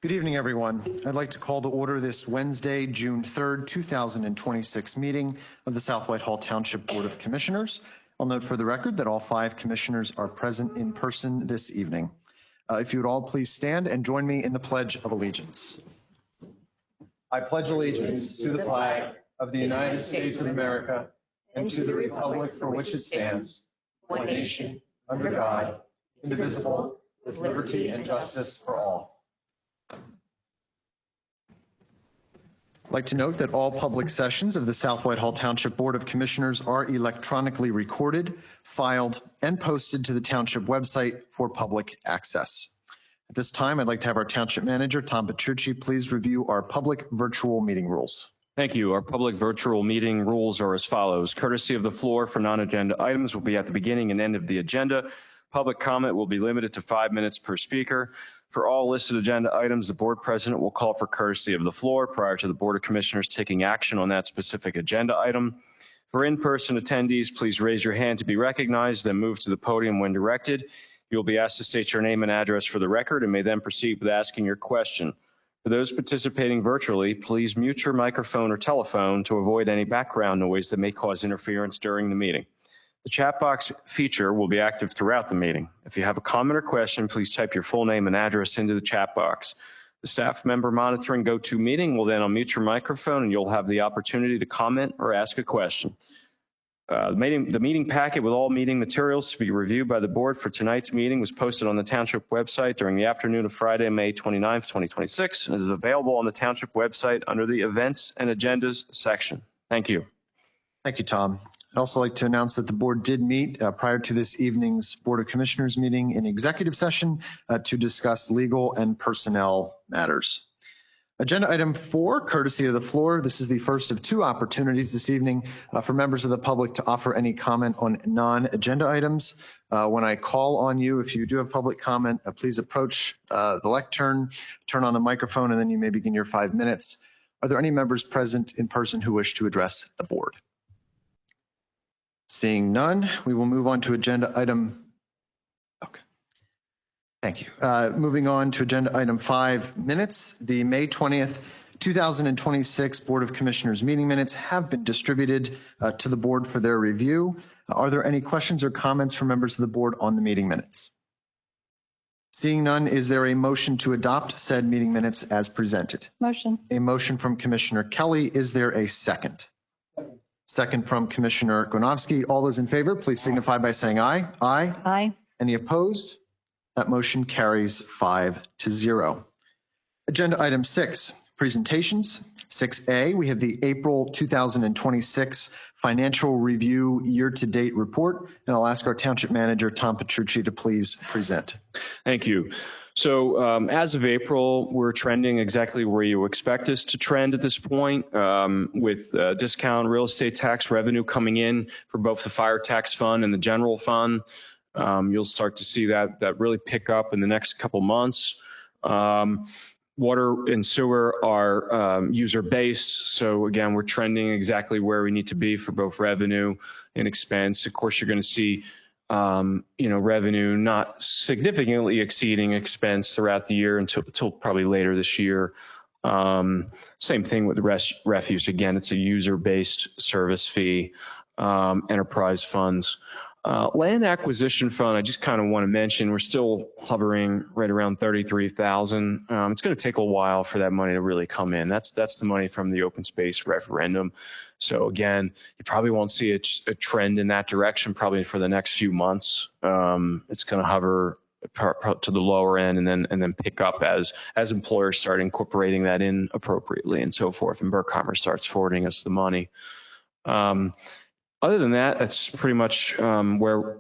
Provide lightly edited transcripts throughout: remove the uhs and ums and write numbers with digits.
Good evening, everyone. I'd like to call to order this Wednesday, June 3rd, 2026 meeting of the South Whitehall Township Board of Commissioners. I'll note for the record that all 5 commissioners are present in person this evening. If you would all please stand and join me in the Pledge of Allegiance. I pledge allegiance to the flag of the United States of America and to the republic for which it stands, one nation, under God, indivisible, with liberty and justice for all. I'd like to note that all public sessions of the South Whitehall Township Board of Commissioners are electronically recorded, filed, and posted to the Township website for public access. At this time, I'd like to have our Township Manager, Tom Petrucci, please review our public virtual meeting rules. Thank you. Our public virtual meeting rules are as follows. Courtesy of the floor for non-agenda items will be at the beginning and end of the agenda. Public comment will be limited to 5 minutes per speaker. For all listed agenda items, the board president will call for courtesy of the floor prior to the Board of Commissioners taking action on that specific agenda item. For in-person attendees, please raise your hand to be recognized, then move to the podium when directed. You'll be asked to state your name and address for the record and may then proceed with asking your question. For those participating virtually, please mute your microphone or telephone to avoid any background noise that may cause interference during the meeting. The chat box feature will be active throughout the meeting. If you have a comment or question, please type your full name and address into the chat box. The staff member monitoring GoToMeeting will then unmute your microphone and you'll have the opportunity to comment or ask a question. The meeting packet with all meeting materials to be reviewed by the board for tonight's meeting was posted on the Township website during the afternoon of Friday, May 29th, 2026, and is available on the Township website under the Events and Agendas section. Thank you. Thank you, Tom. I'd also like to announce that the board did meet prior to this evening's Board of Commissioners meeting in executive session to discuss legal and personnel matters. Agenda item 4, courtesy of the floor. This is the first of 2 opportunities this evening for members of the public to offer any comment on non-agenda items. When I call on you, if you do have public comment, please approach the lectern, turn on the microphone, and then you may begin your 5 minutes. Are there any members present in person who wish to address the board? Seeing none, we will move on to agenda item. Okay. Thank you. Moving on to agenda item 5 minutes. The May 20th, 2026 Board of Commissioners meeting minutes have been distributed to the board for their review. Are there any questions or comments from members of the board on the meeting minutes? Seeing none, is there a motion to adopt said meeting minutes as presented? Motion. A motion from Commissioner Kelly. Is there a second? Second from Commissioner Gronowski. All those in favor, please signify by saying aye. Aye. Aye. Any opposed? That motion carries 5-0. Agenda item 6, presentations. 6A, we have the April 2026 financial review year-to-date report, and I'll ask our Township Manager, Tom Petrucci, to please present. Thank you. So as of April, we're trending exactly where you expect us to trend at this point, with discount real estate tax revenue coming in for both the fire tax fund and the general fund. You'll start to see that really pick up in the next couple months. Water and sewer are user-based, so again, we're trending exactly where we need to be for both revenue and expense. Of course, you're going to see revenue not significantly exceeding expense throughout the year until probably later this year. Same thing with the refuse. Again, it's a user-based service fee, enterprise funds. Land acquisition fund, I just kind of want to mention, we're still hovering right around $33,000. It's going to take a while for that money to really come in. That's the money from the open space referendum. So again, you probably won't see a trend in that direction probably for the next few months. It's going to hover to the lower end and then pick up as employers start incorporating that in appropriately and so forth, and Burkheimer starts forwarding us the money. Other than that, that's pretty much where,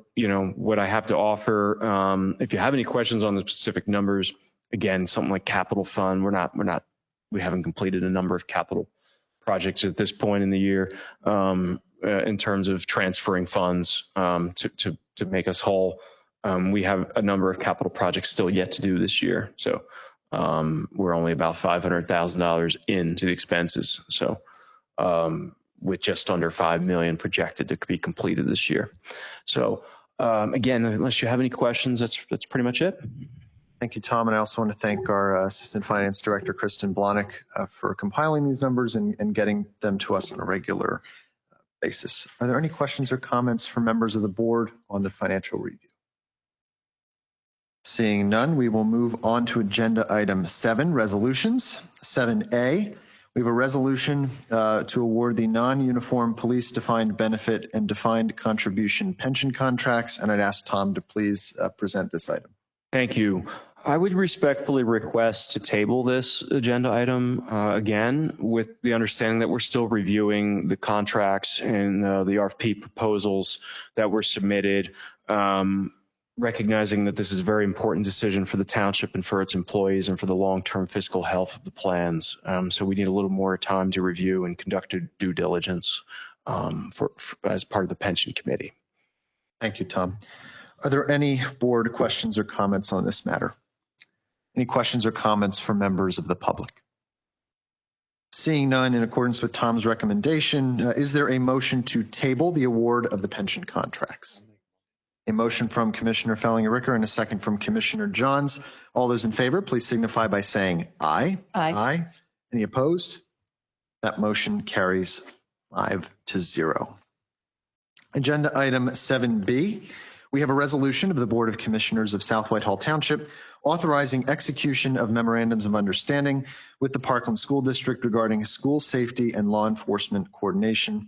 what I have to offer. If you have any questions on the specific numbers, again, something like capital fund, we haven't completed a number of capital projects at this point in the year in terms of transferring funds to make us whole. We have a number of capital projects still yet to do this year. So we're only about $500,000 into the expenses. So with just under $5 million projected to be completed this year. So again, unless you have any questions, that's pretty much it. Thank you, Tom. And I also want to thank our Assistant Finance Director, Kristen Blahnik, for compiling these numbers and getting them to us on a regular basis. Are there any questions or comments from members of the board on the financial review? Seeing none, we will move on to agenda item 7, resolutions. 7A, we have a resolution to award the non-uniform police defined benefit and defined contribution pension contracts. And I'd ask Tom to please present this item. Thank you. I would respectfully request to table this agenda item again, with the understanding that we're still reviewing the contracts and the RFP proposals that were submitted, recognizing that this is a very important decision for the township and for its employees and for the long-term fiscal health of the plans. So we need a little more time to review and conduct due diligence as part of the pension committee. Thank you, Tom. Are there any board questions or comments on this matter? Any questions or comments from members of the public? Seeing none, in accordance with Tom's recommendation, is there a motion to table the award of the pension contracts? A motion from Commissioner Fellinger-Ricker and a second from Commissioner Johns. All those in favor, please signify by saying aye. Aye. Aye. Any opposed? That motion carries 5-0. Agenda item 7B. We have a resolution of the Board of Commissioners of South Whitehall Township authorizing execution of memorandums of understanding with the Parkland School District regarding school safety and law enforcement coordination.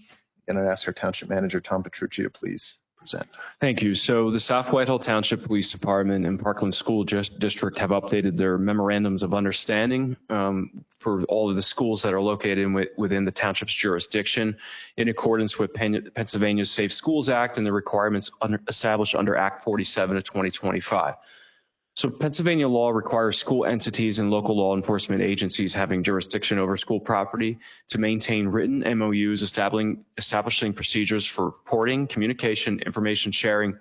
And I'd ask our Township Manager, Tom Petrucci, to please present. Thank you. So the South Whitehall Township Police Department and Parkland School District have updated their memorandums of understanding for all of the schools that are located within the township's jurisdiction in accordance with Pennsylvania's Safe Schools Act and the requirements established under Act 47 of 2025. So Pennsylvania law requires school entities and local law enforcement agencies having jurisdiction over school property to maintain written MOUs establishing procedures for reporting, communication, information sharing,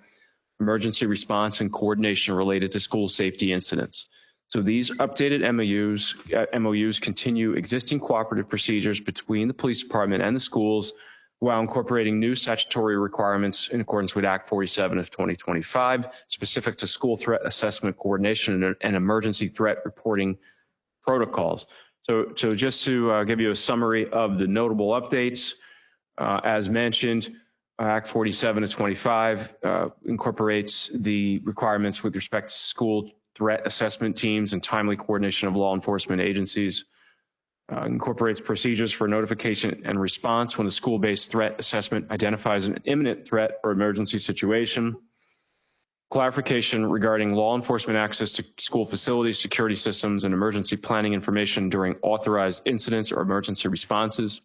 emergency response, and coordination related to school safety incidents. So these updated MOUs continue existing cooperative procedures between the police department and the schools while incorporating new statutory requirements in accordance with Act 47 of 2025, specific to school threat assessment coordination and emergency threat reporting protocols. So just to give you a summary of the notable updates, as mentioned, Act 47 of 25 incorporates the requirements with respect to school threat assessment teams and timely coordination of law enforcement agencies. Incorporates procedures for notification and response when the school-based threat assessment identifies an imminent threat or emergency situation. Clarification regarding law enforcement access to school facilities, security systems, and emergency planning information during authorized incidents or emergency responses.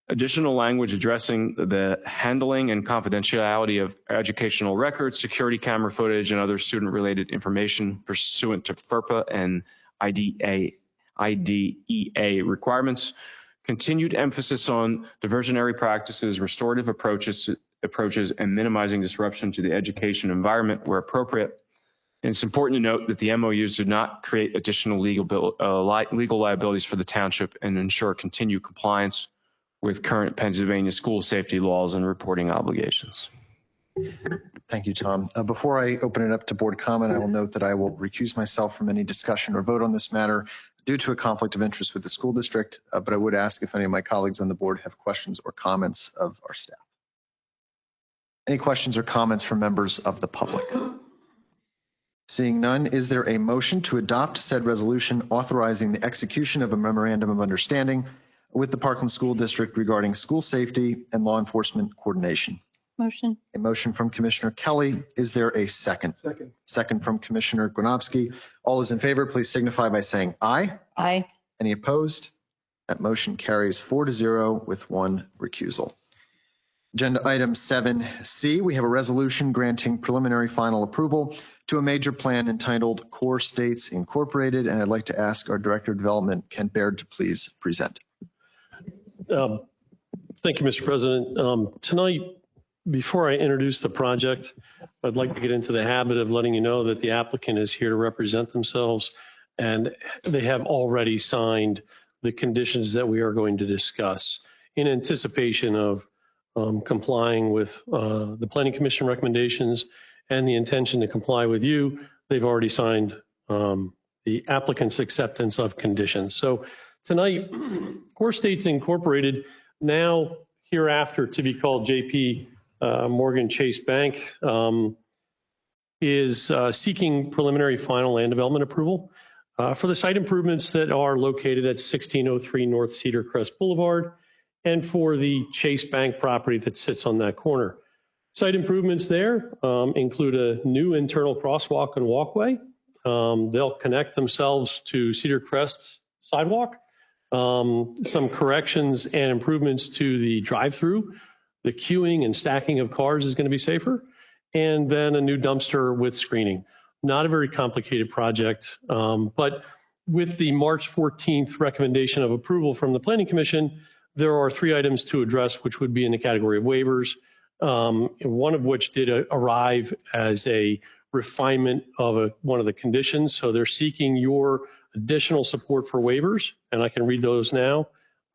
Additional language addressing the handling and confidentiality of educational records, security camera footage, and other student-related information pursuant to FERPA and IDEA requirements, continued emphasis on diversionary practices, restorative approaches, and minimizing disruption to the education environment where appropriate. And it's important to note that the MOUs do not create additional legal liabilities for the township and ensure continued compliance with current Pennsylvania school safety laws and reporting obligations. Thank you, Tom. Before I open it up to board comment, I will note that I will recuse myself from any discussion or vote on this matter due to a conflict of interest with the school district, but I would ask if any of my colleagues on the board have questions or comments of our staff. Any questions or comments from members of the public? Seeing none, is there a motion to adopt said resolution authorizing the execution of a memorandum of understanding with the Parkland School District regarding school safety and law enforcement coordination? Motion. A motion from Commissioner Kelly. Is there a second? Second. Second from Commissioner Gronowski. All those in favor, please signify by saying aye. Aye. Any opposed? That motion carries 4-0 with one recusal. Agenda item 7C, we have a resolution granting preliminary final approval to a major plan entitled Core States Incorporated, and I'd like to ask our Director of Development, Kent Baird, to please present. Thank you, Mr. President. Tonight, before I introduce the project, I'd like to get into the habit of letting you know that the applicant is here to represent themselves, and they have already signed the conditions that we are going to discuss in anticipation of complying with the Planning Commission recommendations and the intention to comply with you. They've already signed the applicant's acceptance of conditions. So tonight, Core States Incorporated, now hereafter to be called JP Morgan Chase Bank, is seeking preliminary final land development approval for the site improvements that are located at 1603 North Cedar Crest Boulevard and for the Chase Bank property that sits on that corner. Site improvements there include a new internal crosswalk and walkway. They'll connect themselves to Cedar Crest sidewalk, some corrections and improvements to the drive-through. The queuing and stacking of cars is going to be safer, and then a new dumpster with screening. Not a very complicated project, but with the March 14th recommendation of approval from the Planning Commission, there are 3 items to address, which would be in the category of waivers, one of which did arrive as a refinement of one of the conditions. So they're seeking your additional support for waivers, and I can read those now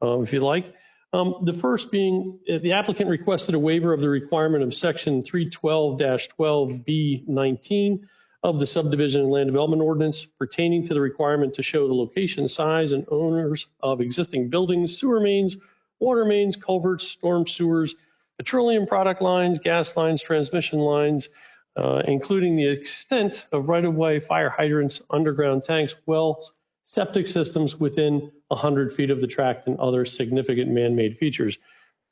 if you'd like. The first being the applicant requested a waiver of the requirement of section 312-12B19 of the subdivision and land development ordinance pertaining to the requirement to show the location, size, and owners of existing buildings, sewer mains, water mains, culverts, storm sewers, petroleum product lines, gas lines, transmission lines, including the extent of right-of-way, fire hydrants, underground tanks, wells, septic systems within 100 feet of the tract and other significant man-made features.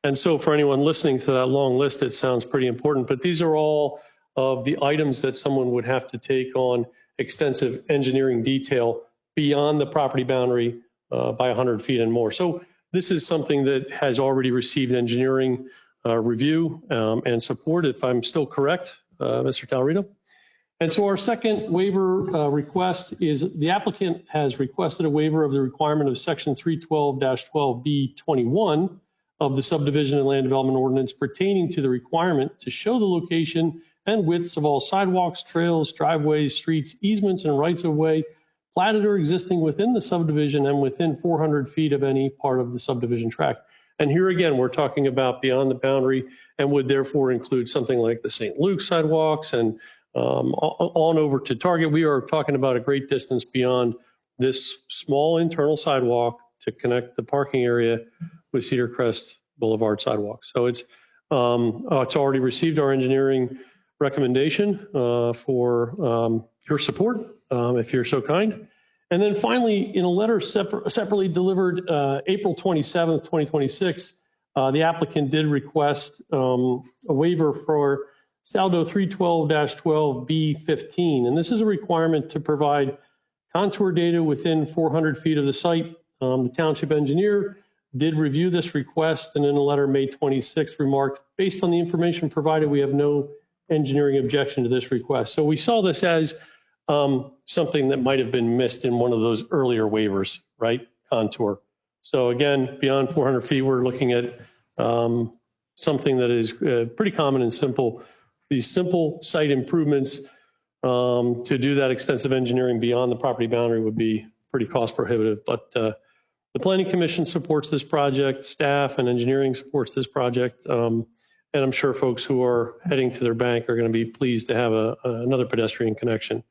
And so for anyone listening to that long list, it sounds pretty important, but these are all of the items that someone would have to take on extensive engineering detail beyond the property boundary by 100 feet and more. So this is something that has already received engineering review and support, if I'm still correct, Mr. Talrito. And so our second waiver request is the applicant has requested a waiver of the requirement of section 312-12B21 of the subdivision and land development ordinance pertaining to the requirement to show the location and widths of all sidewalks, trails, driveways, streets, easements, and rights of way platted or existing within the subdivision and within 400 feet of any part of the subdivision tract. And here again, we're talking about beyond the boundary and would therefore include something like the St. Luke's sidewalks and on over to Target. We are talking about a great distance beyond this small internal sidewalk to connect the parking area with Cedar Crest Boulevard sidewalk. So it's already received our engineering recommendation for your support, if you're so kind. And then finally, in a letter separately delivered April 27th, 2026, the applicant did request a waiver for Saldo 312-12B15. And this is a requirement to provide contour data within 400 feet of the site. The township engineer did review this request and in a letter May 26th remarked, based on the information provided, we have no engineering objection to this request. So we saw this as something that might have been missed in one of those earlier waivers, right? Contour. So again, beyond 400 feet, we're looking at something that is pretty common and simple. These simple site improvements to do that extensive engineering beyond the property boundary would be pretty cost prohibitive. But the Planning Commission supports this project, staff and engineering supports this project. And I'm sure folks who are heading to their bank are going to be pleased to have another pedestrian connection.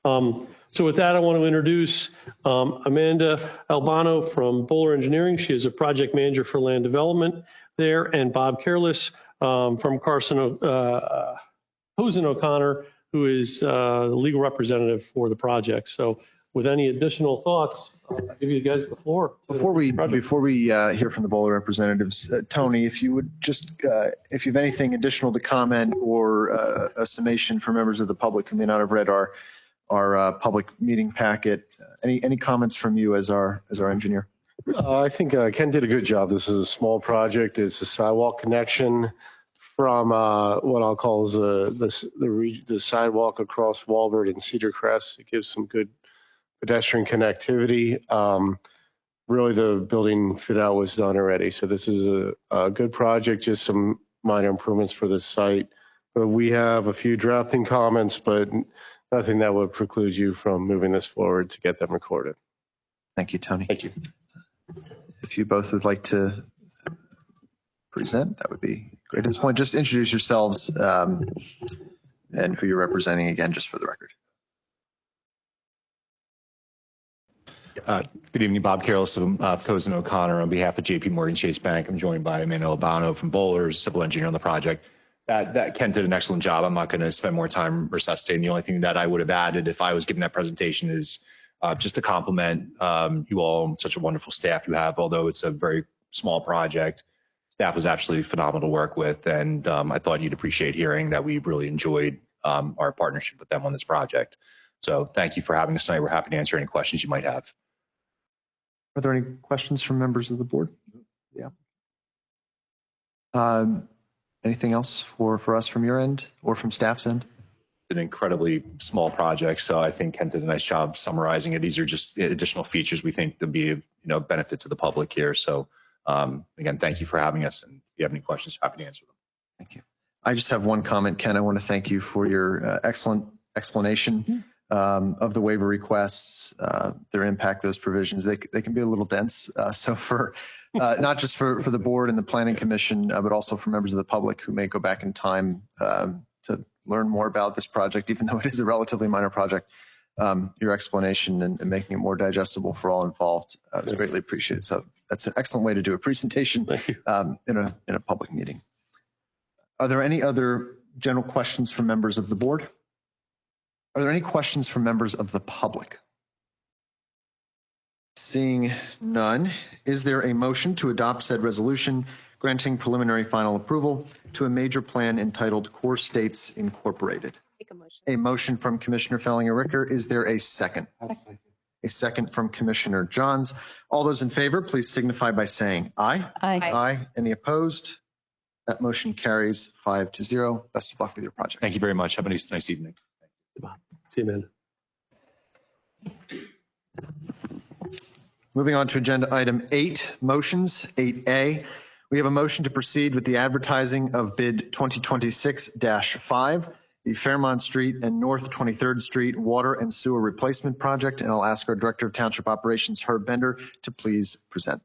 So with that, I want to introduce Amanda Albano from Bowler Engineering. She is a project manager for land development there, and Bob Careless from Carson Hosen O'Connor, who is the legal representative for the project. So with any additional thoughts, I'll give you guys the floor. Before we hear from the Bowler representatives, Tony, if you would just, if you have anything additional to comment or a summation for members of the public who may not have read our public meeting packet, any comments from you as our engineer? I think Ken did a good job. This is a small project. It's a sidewalk connection from what I'll call the sidewalk across Walbert and Cedar Crest. It gives some good pedestrian connectivity. Really, the building fit out was done already. So this is a good project, just some minor improvements for the site. But we have a few drafting comments, but nothing that would preclude you from moving this forward to get them recorded. Thank you, Tony. Thank you. If you both would like to present, that would be great. At this point, just introduce yourselves and who you're representing again, just for the record. Good evening, Bob Carroll of Cozen O'Connor on behalf of JP Morgan Chase Bank. I'm joined by Emmanuel Albano from Bowlers, civil engineer on the project. That Ken did an excellent job. I'm not going to spend more time resuscitating. The only thing that I would have added if I was giving that presentation is just to compliment you all, such a wonderful staff you have, although it's a very small project. Staff was absolutely phenomenal to work with, and I thought you'd appreciate hearing that we really enjoyed our partnership with them on this project. So thank you for having us tonight. We're happy to answer any questions you might have. Are there any questions from members of the board? Yeah. Anything else for us from your end or from staff's end? It's an incredibly small project, so I think Ken did a nice job summarizing it. These are just additional features we think to be benefit to the public here. So again, thank you for having us. And if you have any questions, happy to answer them. Thank you. I just have one comment, Ken. I want to thank you for your excellent explanation of the waiver requests, their impact, those provisions. They can be a little dense. So for not just for the board and the planning commission, but also for members of the public who may go back in time to learn more about this project, even though it is a relatively minor project, your explanation and making it more digestible for all involved is greatly appreciated. So that's an excellent way to do a presentation in a public meeting. Are there any other general questions from members of the board? Are there any questions from members of the public? Seeing none, is there a motion to adopt said resolution granting preliminary final approval to a major plan entitled Core States Incorporated? Make a motion. A motion from Commissioner Fellinger-Ricker. Is there a second? A second from Commissioner Johns. All those in favor, please signify by saying aye. Aye. Aye. Any opposed? That motion carries 5-0. Best of luck with your project. Thank you very much. Have a nice evening. See you, man. Moving on to agenda item 8, motions. 8A, we have a motion to proceed with the advertising of bid 2026-5, the Fairmont Street and North 23rd Street Water and Sewer Replacement Project. And I'll ask our Director of Township Operations, Herb Bender, to please present.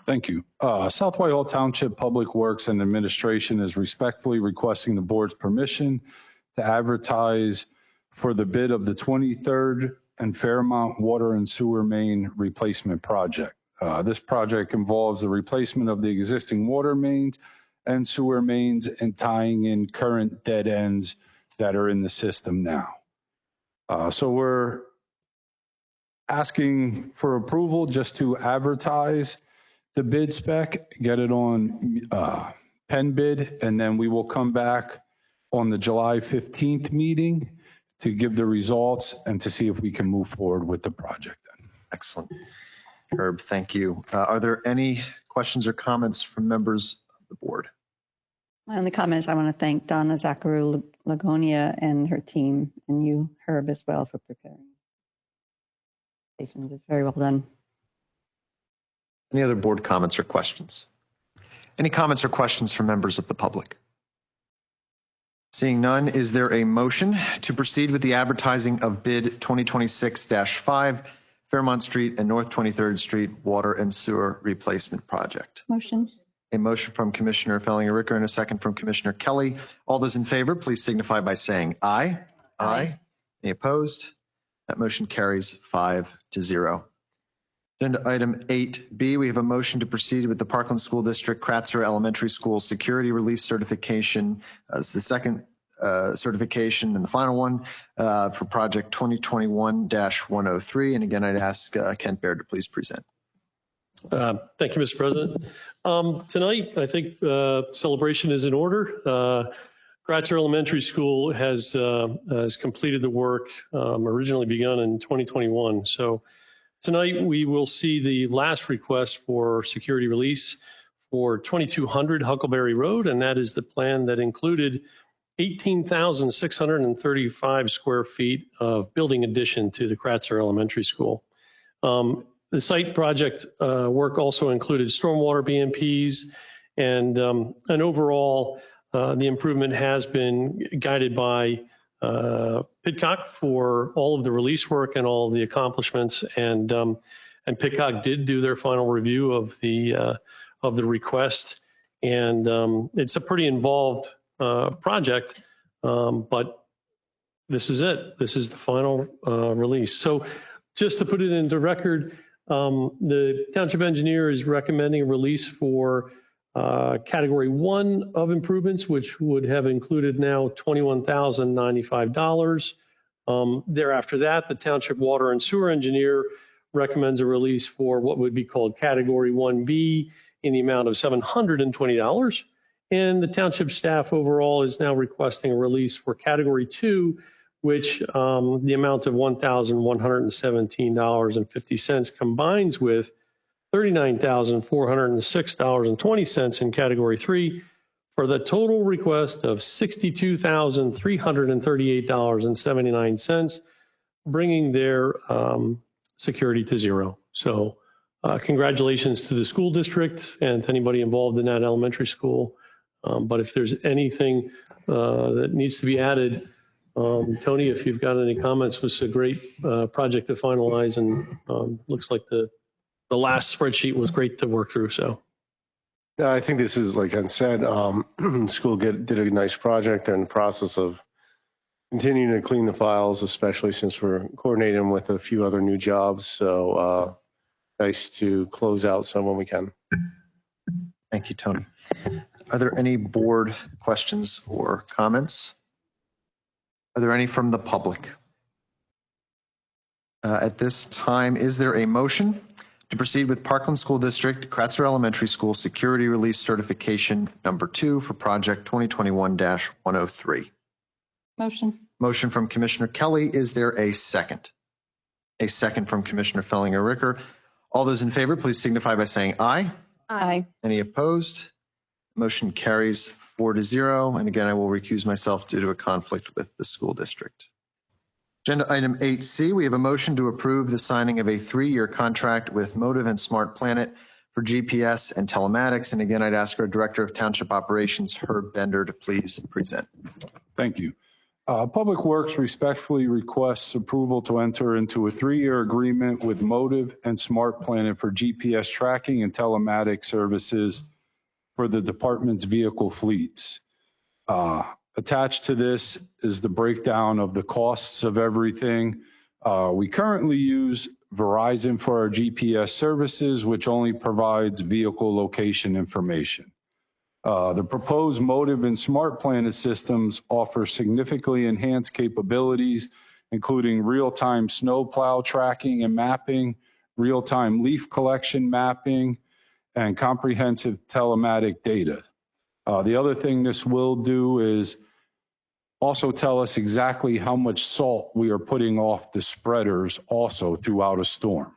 Thank you. South Whitehall Township Public Works and Administration is respectfully requesting the board's permission to advertise for the bid of the 23rd and Fairmont Water and Sewer Main Replacement Project. This project involves the replacement of the existing water mains and sewer mains and tying in current dead ends that are in the system now. So we're asking for approval just to advertise the bid spec, get it on pen bid, and then we will come back on the July 15th meeting to give the results and to see if we can move forward with the project. Excellent. Herb, thank you. Are there any questions or comments from members of the board? My only comment is I want to thank Donna Zacharu Lagonia and her team, and you, Herb, as well, for preparing. It's very well done. Any other board comments or questions? Any comments or questions from members of the public? Seeing none, is there a motion to proceed with the advertising of bid 2026-5, Fairmont Street and North 23rd Street Water and Sewer Replacement Project? Motion. A motion from Commissioner Fellinger-Ricker and a second from Commissioner Kelly. All those in favor, please signify by saying aye. Aye. Any opposed? That motion carries 5-0. Agenda item 8B, we have a motion to proceed with the Parkland School District Kratzer Elementary School Security Release Certification. It's the second certification and the final one for project 2021-103. And again, I'd ask Kent Baird to please present. Thank you, Mr. President. Tonight, I think celebration is in order. Kratzer Elementary School has completed the work originally begun in 2021. So tonight, we will see the last request for security release for 2200 Huckleberry Road, and that is the plan that included 18,635 square feet of building addition to the Kratzer Elementary School. The site project work also included stormwater BMPs, and overall, the improvement has been guided by Pidcock for all of the release work and all of the accomplishments, and Pidcock did do their final review of the request, and it's a pretty involved project, but this is it. This is the final release. So just to put it into record, The township engineer is recommending a release for category 1 of improvements, which would have included now $21,095. Thereafter that, the township water and sewer engineer recommends a release for what would be called category 1B in the amount of $720. And the township staff overall is now requesting a release for category 2, which the amount of $1,117.50 combines with $39,406.20 in category 3 for the total request of $62,338.79, bringing their security to zero. So congratulations to the school district and to anybody involved in that elementary school. But if there's anything that needs to be added, Tony, if you've got any comments, was a great project to finalize, and looks like the last spreadsheet was great to work through. So, yeah, I think this is, like I said, school did a nice project. They're in the process of continuing to clean the files, especially since we're coordinating with a few other new jobs. So nice to close out some when we can. Thank you, Tony. Are there any board questions or comments? Are there any from the public? At this time, is there a motion to proceed with Parkland School District, Kratzer Elementary School Security Release Certification number 2 for project 2021-103? Motion. Motion from Commissioner Kelly. Is there a second? A second from Commissioner Fellinger-Ricker. All those in favor, please signify by saying aye. Aye. Any opposed? Motion carries 4-0. And again, I will recuse myself due to a conflict with the school district. Agenda item 8C, we have a motion to approve the signing of a 3-year contract with Motive and Smart Planet for GPS and telematics. And again, I'd ask our Director of Township Operations, Herb Bender, to please present. Thank you. Public Works respectfully requests approval to enter into a 3-year agreement with Motive and Smart Planet for GPS tracking and telematic services for the department's vehicle fleets. Attached to this is the breakdown of the costs of everything. We currently use Verizon for our GPS services, which only provides vehicle location information. The proposed Motive and Smart Planet systems offer significantly enhanced capabilities, including real-time snow plow tracking and mapping, real-time leaf collection mapping, and comprehensive telematic data. The other thing this will do is also tell us exactly how much salt we are putting off the spreaders also throughout a storm.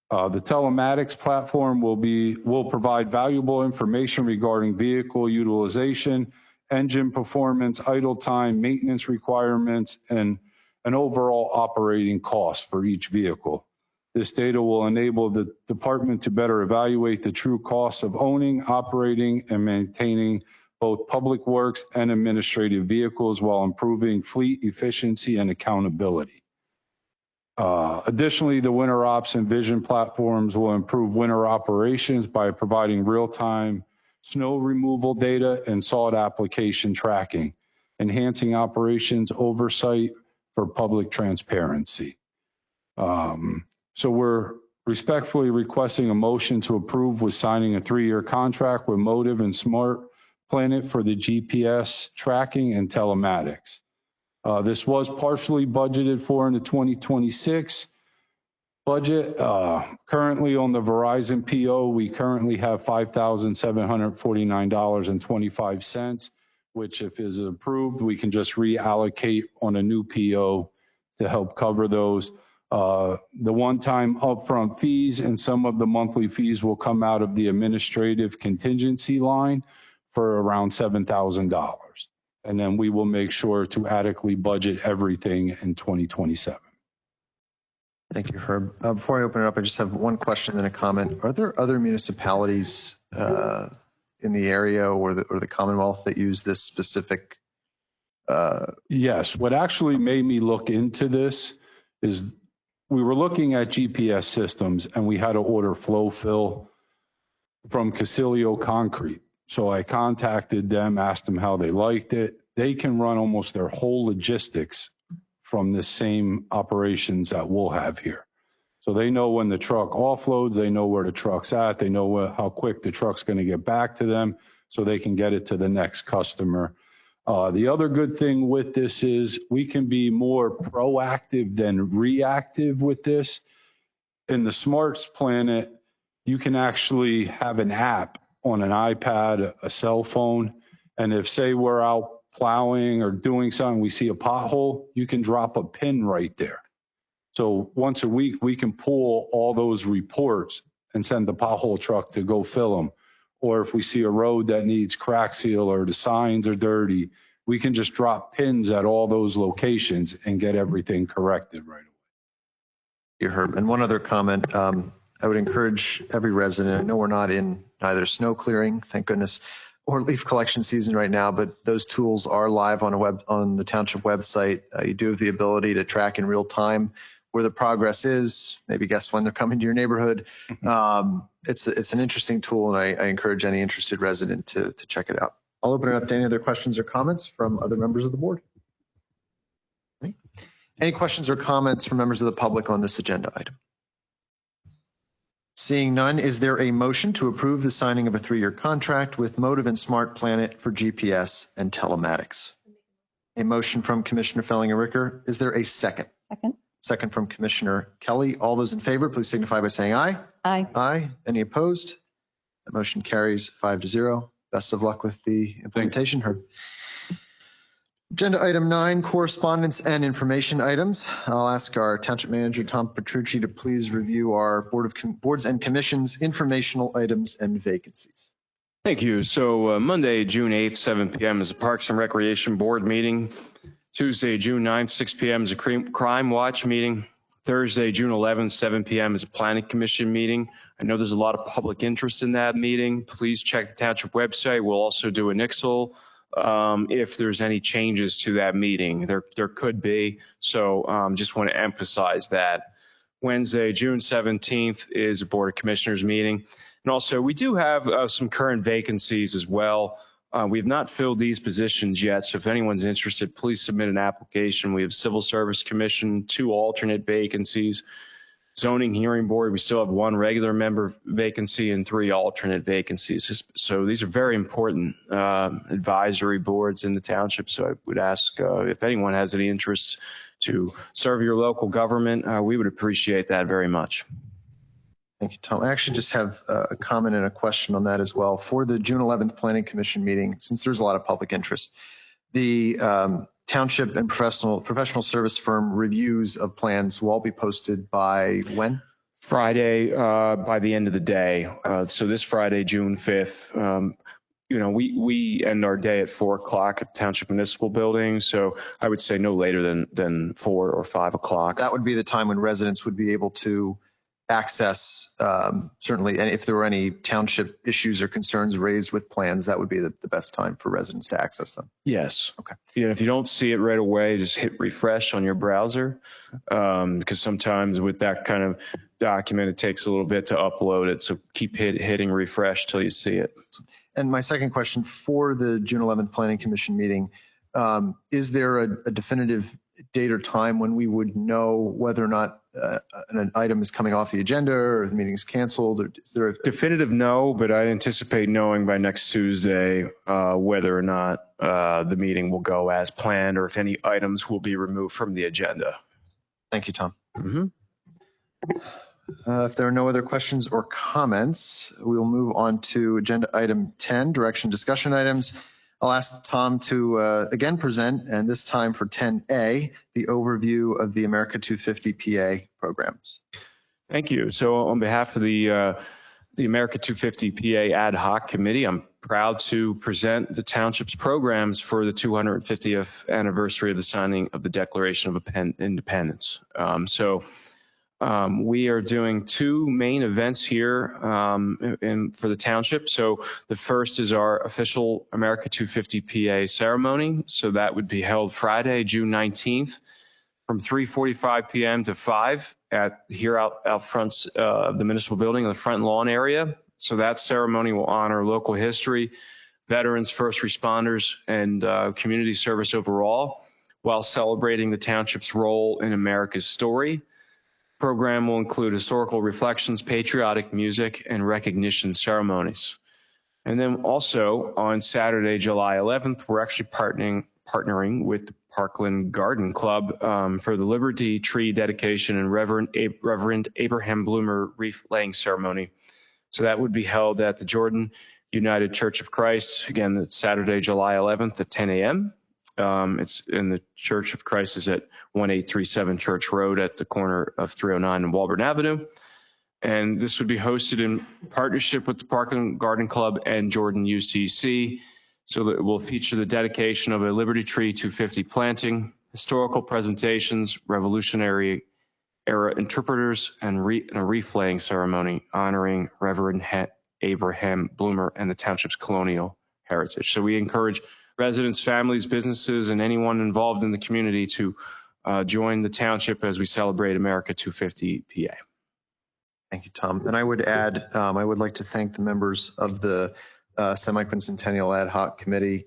The telematics platform will provide valuable information regarding vehicle utilization, engine performance, idle time, maintenance requirements, and an overall operating cost for each vehicle. This data will enable the department to better evaluate the true costs of owning, operating, and maintaining both public works and administrative vehicles while improving fleet efficiency and accountability. Additionally, the Winter Ops and Vision platforms will improve winter operations by providing real-time snow removal data and salt application tracking, enhancing operations oversight for public transparency. So we're respectfully requesting a motion to approve with signing a 3-year contract with Motive and Smart Planet for the GPS tracking and telematics. This was partially budgeted for in the 2026 budget. Currently on the Verizon PO, we currently have $5,749.25, which if is approved, we can just reallocate on a new PO to help cover those. The one-time upfront fees and some of the monthly fees will come out of the administrative contingency line for around $7,000. And then we will make sure to adequately budget everything in 2027. Thank you, Herb. Before I open it up, I just have one question and a comment. Are there other municipalities in the area or the Commonwealth that use this specific? Yes. What actually made me look into this is we were looking at GPS systems and we had to order flow fill from Casilio Concrete. So I contacted them, asked them how they liked it. They can run almost their whole logistics from the same operations that we'll have here. So they know when the truck offloads, they know where the truck's at, they know how quick the truck's going to get back to them so they can get it to the next customer. The other good thing with this is we can be more proactive than reactive with this. In the Smarts Planet, you can actually have an app on an iPad, a cell phone, and if, say, we're out plowing or doing something, we see a pothole, you can drop a pin right there. So once a week, we can pull all those reports and send the pothole truck to go fill them. Or if we see a road that needs crack seal or the signs are dirty, we can just drop pins at all those locations and get everything corrected right away. You heard. And one other comment, I would encourage every resident, I know we're not in either snow clearing, thank goodness, or leaf collection season right now, but those tools are live on the Township website. You do have the ability to track in real time where the progress is, maybe guess when they're coming to your neighborhood. It's an interesting tool, and I encourage any interested resident to check it out. I'll open it up to any other questions or comments from other members of the board. Any questions or comments from members of the public on this agenda item? Seeing none, is there a motion to approve the signing of a 3-year contract with Motive and Smart Planet for GPS and telematics? A motion from Commissioner Fellinger-Ricker. Is there a second? Second. Second from Commissioner Kelly. All those in favor, please signify by saying aye. Aye. Aye. Any opposed? That motion carries 5-0. Best of luck with the implementation. Heard. Agenda item 9, correspondence and information items. I'll ask our Township Manager, Tom Petrucci, to please review our boards and commissions, informational items, and vacancies. Thank you. So Monday, June 8th, 7 p.m. is a Parks and Recreation Board meeting. Tuesday, June 9th, 6 p.m. is a Crime Watch meeting. Thursday, June 11th, 7 p.m. is a Planning Commission meeting. I know there's a lot of public interest in that meeting. Please check the Township website. We'll also do a nixle if there's any changes to that meeting. There could be. So just want to emphasize that. Wednesday, June 17th is a Board of Commissioners meeting. And also, we do have some current vacancies as well. We have not filled these positions yet, so if anyone's interested, please submit an application. We have Civil Service Commission, 2 alternate vacancies. Zoning Hearing Board, we still have 1 regular member vacancy and 3 alternate vacancies. So these are very important advisory boards in the township. So I would ask if anyone has any interest to serve your local government, we would appreciate that very much. Thank you, Tom. I actually just have a comment and a question on that as well. For the June 11th Planning Commission meeting, since there's a lot of public interest, the Township and professional service firm reviews of plans will all be posted by when? Friday, by the end of the day. So this Friday, June 5th, we end our day at 4 o'clock at the Township Municipal Building. So I would say no later than 4 or 5 o'clock. That would be the time when residents would be able to access, certainly, and if there were any township issues or concerns raised with plans, that would be the best time for residents to access them. Yes. Okay. If you don't see it right away, just hit refresh on your browser, because sometimes with that kind of document, it takes a little bit to upload it. So keep hitting refresh till you see it. And my second question for the June 11th Planning Commission meeting, is there a definitive date or time when we would know whether or not an item is coming off the agenda or the meeting is canceled? Or is there a definitive no, but I anticipate knowing by next Tuesday whether or not the meeting will go as planned or if any items will be removed from the agenda. Thank you, Tom. Mm-hmm. If there are no other questions or comments, we will move on to agenda item 10, direction discussion items. I'll ask Tom to again present, and this time for 10A, the overview of the America 250 PA programs. Thank you. So on behalf of the America 250 PA Ad Hoc Committee, I'm proud to present the Township's programs for the 250th anniversary of the signing of the Declaration of Independence. We are doing 2 main events here for the Township. So the first is our official America 250 PA ceremony. So that would be held Friday, June 19th from 3:45 p.m. to 5 here out front of the municipal building in the front lawn area. So that ceremony will honor local history, veterans, first responders, and community service overall, while celebrating the Township's role in America's story. program will include historical reflections, patriotic music, and recognition ceremonies. And then also on Saturday, July 11th, we're actually partnering with the Parkland Garden Club for the Liberty Tree dedication and Reverend Abraham Bloomer wreath laying ceremony. So that would be held at the Jordan United Church of Christ. Again, it's Saturday, July 11th at 10 a.m. It's in the Church of Christ is at 1837 Church Road at the corner of 309 and Walburn Avenue. And this would be hosted in partnership with the Parkland Garden Club and Jordan UCC. So that it will feature the dedication of a Liberty Tree 250 planting, historical presentations, Revolutionary era interpreters, and a wreath laying ceremony honoring Reverend Abraham Bloomer and the township's colonial heritage. So we encourage residents, families, businesses, and anyone involved in the community to join the township as we celebrate America 250 PA. Thank you, Tom. And I would add, I would like to thank the members of the Semi-Quincentennial Ad Hoc Committee.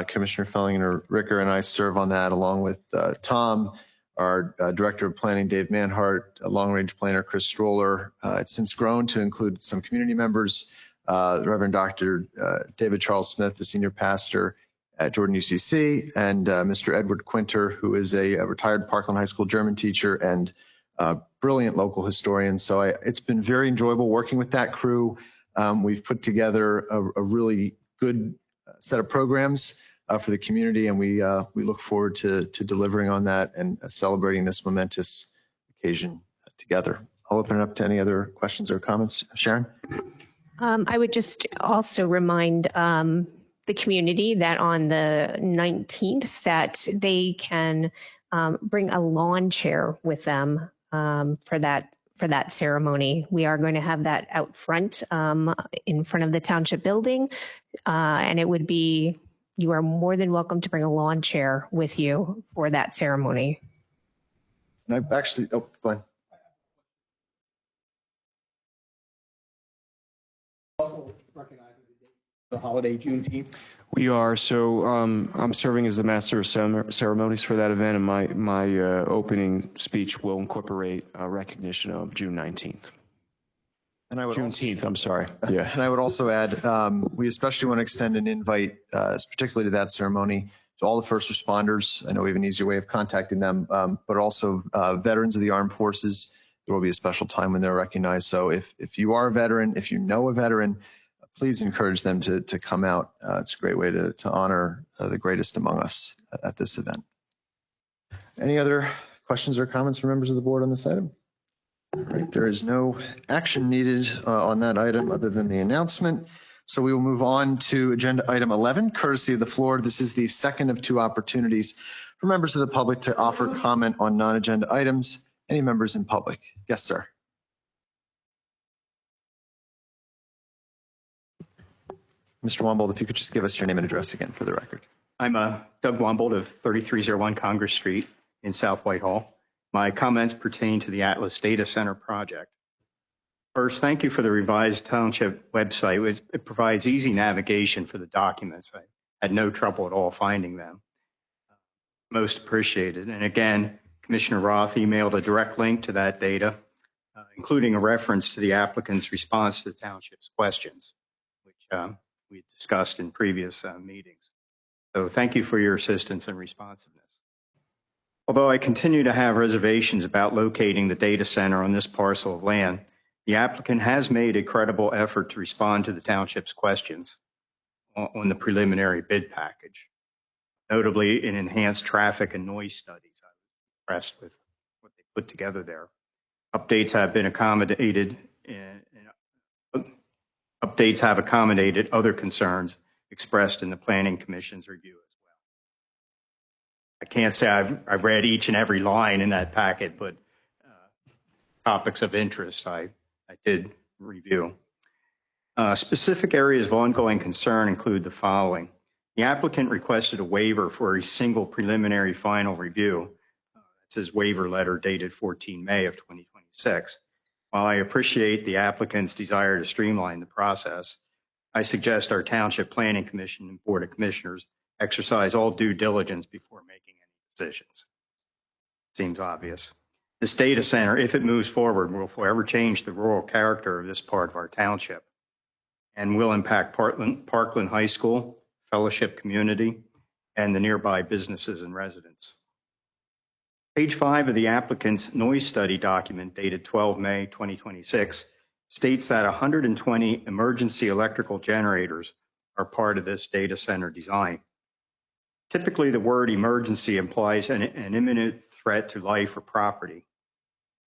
Commissioner Fellinger-Ricker and I serve on that along with Tom, our Director of Planning, Dave Manhart, Long-Range Planner, Chris Stroller. It's since grown to include some community members, the Reverend Dr. David Charles Smith, the Senior Pastor at Jordan UCC, and Mr. Edward Quinter, who is a retired Parkland High School German teacher and brilliant local historian. So it's been very enjoyable working with that crew. We've put together a really good set of programs for the community, and we look forward to delivering on that and celebrating this momentous occasion together. I'll open it up to any other questions or comments. Sharon? I would just also remind the community that on the 19th that they can bring a lawn chair with them for that ceremony. We are going to have that out front in front of the township building, and it would be, you are more than welcome to bring a lawn chair with you for that ceremony. And I've actually, oh, go ahead. Also recognizing the holiday Juneteenth. We are. So I'm serving as the master of ceremonies for that event, and my opening speech will incorporate recognition of June 19th. And I would Juneteenth, I'm sorry. Yeah. And I would also add, we especially want to extend an invite, particularly to that ceremony, to all the first responders. I know we have an easier way of contacting them, but also veterans of the armed forces. There will be a special time when they're recognized. So if you are a veteran, if you know a veteran, please encourage them to come out. It's a great way to honor the greatest among us at this event. Any other questions or comments from members of the board on this item? Right, there is no action needed on that item other than the announcement. So we will move on to agenda item 11, courtesy of the floor. This is the second of two opportunities for members of the public to offer comment on non-agenda items. Any members in public? Yes, sir. Mr. Wombold, if you could just give us your name and address again for the record. I'm Doug Wombold of 3301 Congress Street in South Whitehall. My comments pertain to the Atlas Data Center project. First, thank you for the revised township website. It provides easy navigation for the documents. I had no trouble at all finding them. Most appreciated. And again, Commissioner Roth emailed a direct link to that data, including a reference to the applicant's response to the township's questions, which we discussed in previous meetings. So thank you for your assistance and responsiveness. Although I continue to have reservations about locating the data center on this parcel of land, the applicant has made a credible effort to respond to the township's questions on the preliminary bid package, notably in enhanced traffic and noise studies. I was impressed with what they put together there. Updates have been accommodated, updates have accommodated other concerns expressed in the Planning Commission's review as well. I can't say I've read each and every line in that packet, but topics of interest I did review. Specific areas of ongoing concern include the following. The applicant requested a waiver for a single preliminary final review. That's his waiver letter dated 14 May of 2026. While I appreciate the applicant's desire to streamline the process, I suggest our Township Planning Commission and Board of Commissioners exercise all due diligence before making any decisions. Seems obvious. This data center, if it moves forward, will forever change the rural character of this part of our township and will impact Parkland High School, Fellowship Community, and the nearby businesses and residents. Page 5 of the applicant's noise study document dated 12 May 2026 states that 120 emergency electrical generators are part of this data center design. Typically, the word emergency implies an imminent threat to life or property.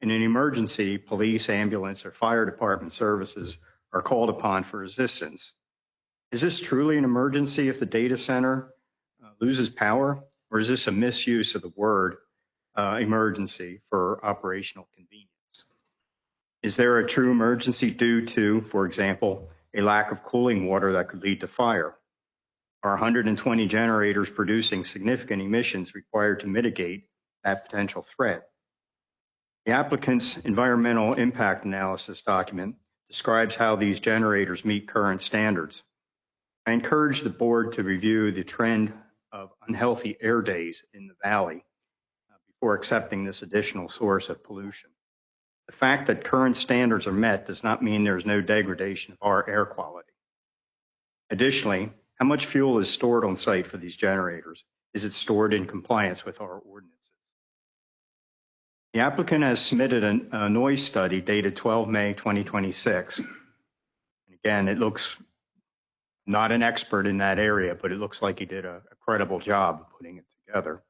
In an emergency, police, ambulance, or fire department services are called upon for assistance. Is this truly an emergency if the data center loses power, or is this a misuse of the word emergency for operational convenience? Is there a true emergency due to, for example, a lack of cooling water that could lead to fire? Are 120 generators producing significant emissions required to mitigate that potential threat? The applicant's environmental impact analysis document describes how these generators meet current standards. I encourage the board to review the trend of unhealthy air days in the valley before accepting this additional source of pollution. The fact that current standards are met does not mean there is no degradation of our air quality. Additionally, how much fuel is stored on site for these generators? Is it stored in compliance with our ordinances? The applicant has submitted a noise study dated 12 May 2026. And again, it looks, not an expert in that area, but it looks like he did a credible job of putting it together.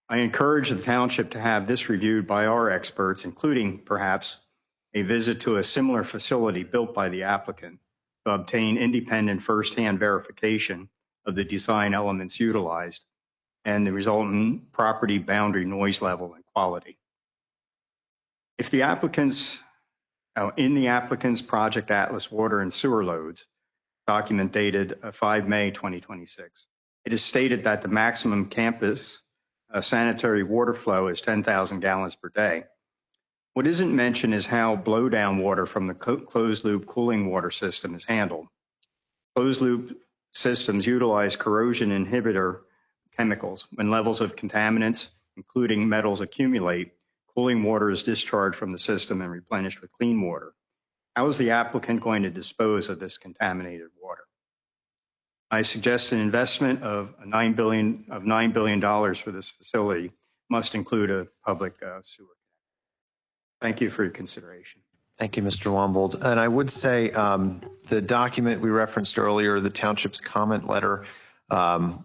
I encourage the township to have this reviewed by our experts, including perhaps a visit to a similar facility built by the applicant to obtain independent firsthand verification of the design elements utilized and the resultant property boundary noise level and quality. If the applicant's, in the applicant's Project Atlas water and sewer loads, document dated 5 May 2026, it is stated that the maximum campus sanitary water flow is 10,000 gallons per day. What isn't mentioned is how blowdown water from the closed loop cooling water system is handled. Closed loop systems utilize corrosion inhibitor chemicals. When levels of contaminants, including metals, accumulate, cooling water is discharged from the system and replenished with clean water. How is the applicant going to dispose of this contaminated water? I suggest an investment of $9 billion for this facility must include a public sewer. Thank you for your consideration. Thank you, Mr. Wambold. And I would say the document we referenced earlier, the township's comment letter,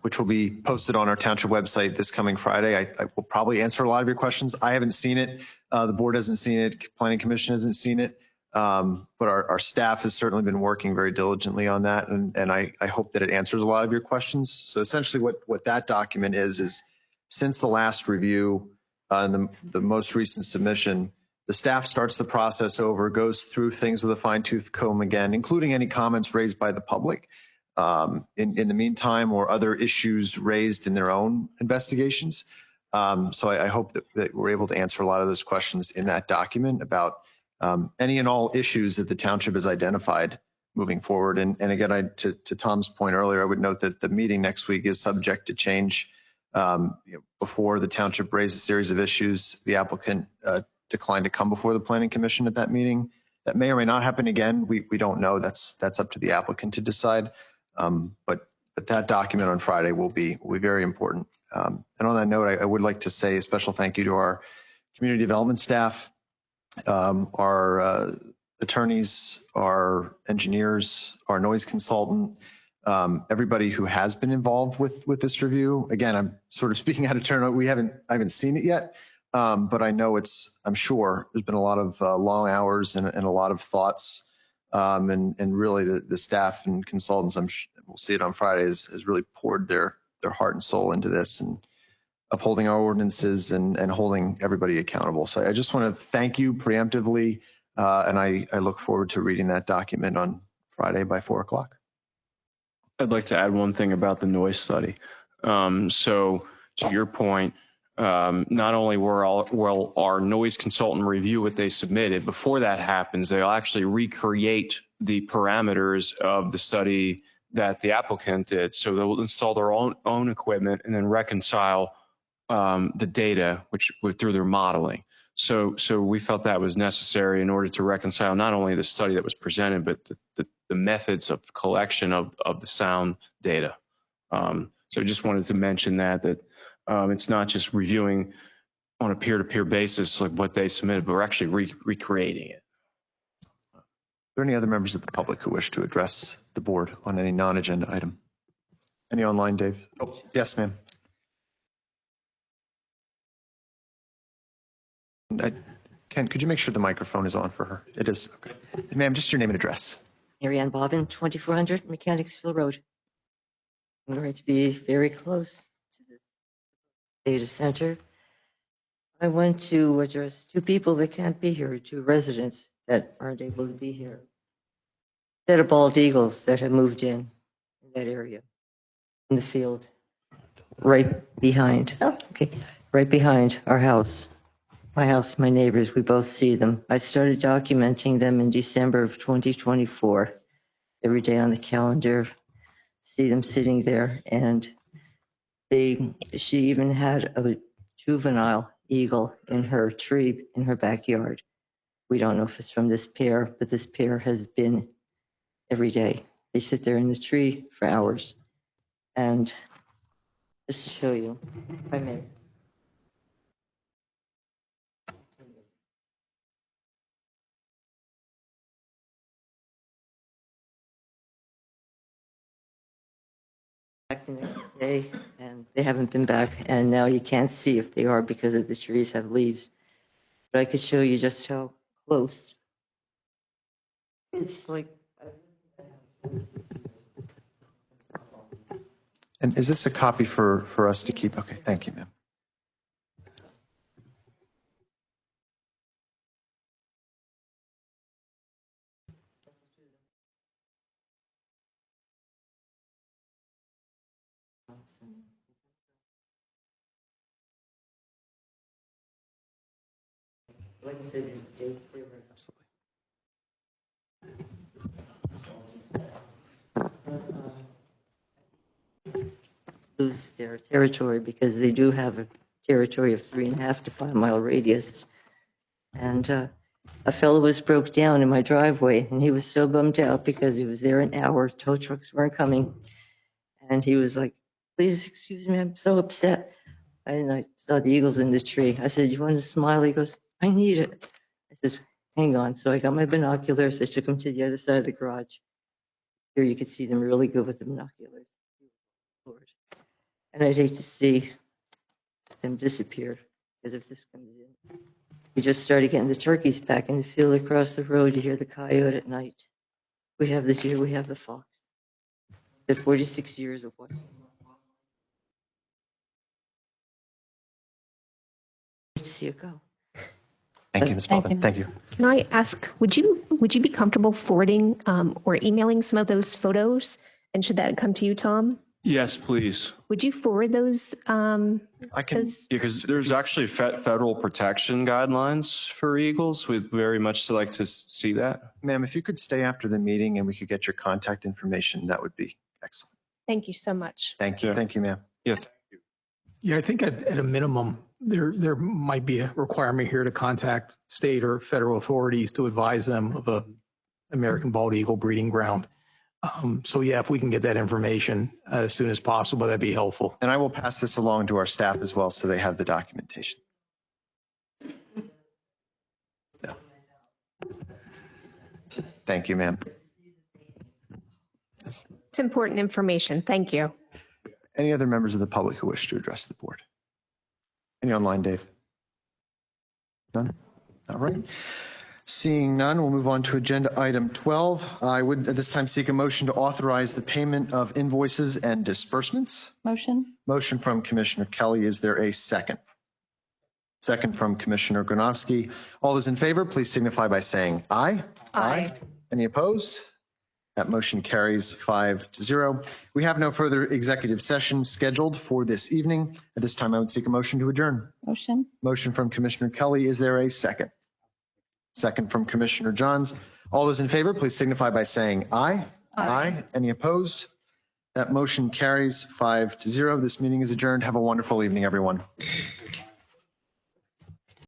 which will be posted on our township website this coming Friday. I will probably answer a lot of your questions. I haven't seen it. The board hasn't seen it. Planning Commission hasn't seen it. But our staff has certainly been working very diligently on that. And I hope that it answers a lot of your questions. So essentially what that document is since the last review and the most recent submission, the staff starts the process over, goes through things with a fine-tooth comb again, including any comments raised by the public in the meantime, or other issues raised in their own investigations. So I hope that we're able to answer a lot of those questions in that document about any and all issues that the township has identified moving forward. And again, to Tom's point earlier, I would note that the meeting next week is subject to change. Before the township raised a series of issues, the applicant declined to come before the Planning Commission at that meeting. That may or may not happen again. We don't know. That's up to the applicant to decide. But that document on Friday will be very important. And on that note, I would like to say a special thank you to our community development staff, our attorneys, our engineers, our noise consultant, everybody who has been involved with this review. Again, I'm sort of speaking out of turn. I haven't seen it yet. But I know I'm sure there's been a lot of long hours and a lot of thoughts. And really the staff and consultants, we'll see it on Friday, has really poured their heart and soul into this and upholding our ordinances and holding everybody accountable. So I just want to thank you preemptively. And I look forward to reading that document on Friday by 4:00. I'd like to add one thing about the noise study. So to your point, not only will our noise consultant review what they submitted, before that happens, they'll actually recreate the parameters of the study that the applicant did. So they'll install their own equipment and then reconcile the data through their modeling. So we felt that was necessary in order to reconcile not only the study that was presented, but the methods of collection of the sound data. So I just wanted to mention that it's not just reviewing on a peer-to-peer basis like what they submitted, but we're actually recreating it. Are there any other members of the public who wish to address the board on any non-agenda item? Any online, Dave? Oh, yes, ma'am. Ken, could you make sure the microphone is on for her? It is. Okay. Ma'am, just your name and address. Marianne Bobbin, 2400 Mechanicsville Road. I'm going to be very close to this data center. I want to address two people that can't be here, two residents that aren't able to be here. A set of bald eagles that have moved in that area, in the field, right behind our house. My house, my neighbors, we both see them. I started documenting them in December of 2024. Every day on the calendar, see them sitting there. And she even had a juvenile eagle in her tree in her backyard. We don't know if it's from this pair, but this pair has been every day. They sit there in the tree for hours. And just to show you, if I may. Back the next day, and they haven't been back, and now you can't see if they are because of the trees have leaves. But I could show you just how close. It's like. And is this a copy for us to keep? Okay, thank you, ma'am. Like I said, there's dates there. Lose their territory because they do have a territory of 3.5 to 5 mile radius. And a fellow was broke down in my driveway, and he was so bummed out because he was there an hour, tow trucks weren't coming. And he was like, please excuse me, I'm so upset. And I saw the eagles in the tree. I said, you want to smile? He goes, I need it. I said, hang on. So I got my binoculars. I took him to the other side of the garage. Here you could see them really good with the binoculars. And I'd hate to see them disappear, because if this comes in. We just started getting the turkeys back in the field across the road. You hear the coyote at night. We have the deer, we have the fox. The 46 years of watching. To see it go. Thank you, Ms. Bobbin. Thank you. Can I ask, would you be comfortable forwarding or emailing some of those photos? And should that come to you, Tom? Yes, please. Would you forward those? I can. Because there's actually federal protection guidelines for eagles. We'd very much like to see that. Ma'am, if you could stay after the meeting and we could get your contact information, that would be excellent. Thank you so much. Thank you. Yeah. Thank you, ma'am. Yes. Yeah, I think at a minimum, there might be a requirement here to contact state or federal authorities to advise them of a American bald eagle breeding ground. So yeah, if we can get that information as soon as possible, that'd be helpful. And I will pass this along to our staff as well, so they have the documentation. Yeah. Thank you, ma'am. It's important information. Thank you. Any other members of the public who wish to address the board? Any online, Dave? None? All right. Seeing none, we'll move on to agenda item 12. I would at this time seek a motion to authorize the payment of invoices and disbursements. Motion? Motion from Commissioner Kelly. Is there a second? Second from Commissioner Gronowski. All those in favor, please signify by saying aye. Aye. Any opposed? That motion carries 5-0. We have no further executive sessions scheduled for this evening. At this time, I would seek a motion to adjourn. Motion? Motion from Commissioner Kelly. Is there a second? Second from Commissioner Johns. All those in favor, please signify by saying aye. Aye. Any opposed? That motion carries 5-0. This meeting is adjourned. Have a wonderful evening, everyone.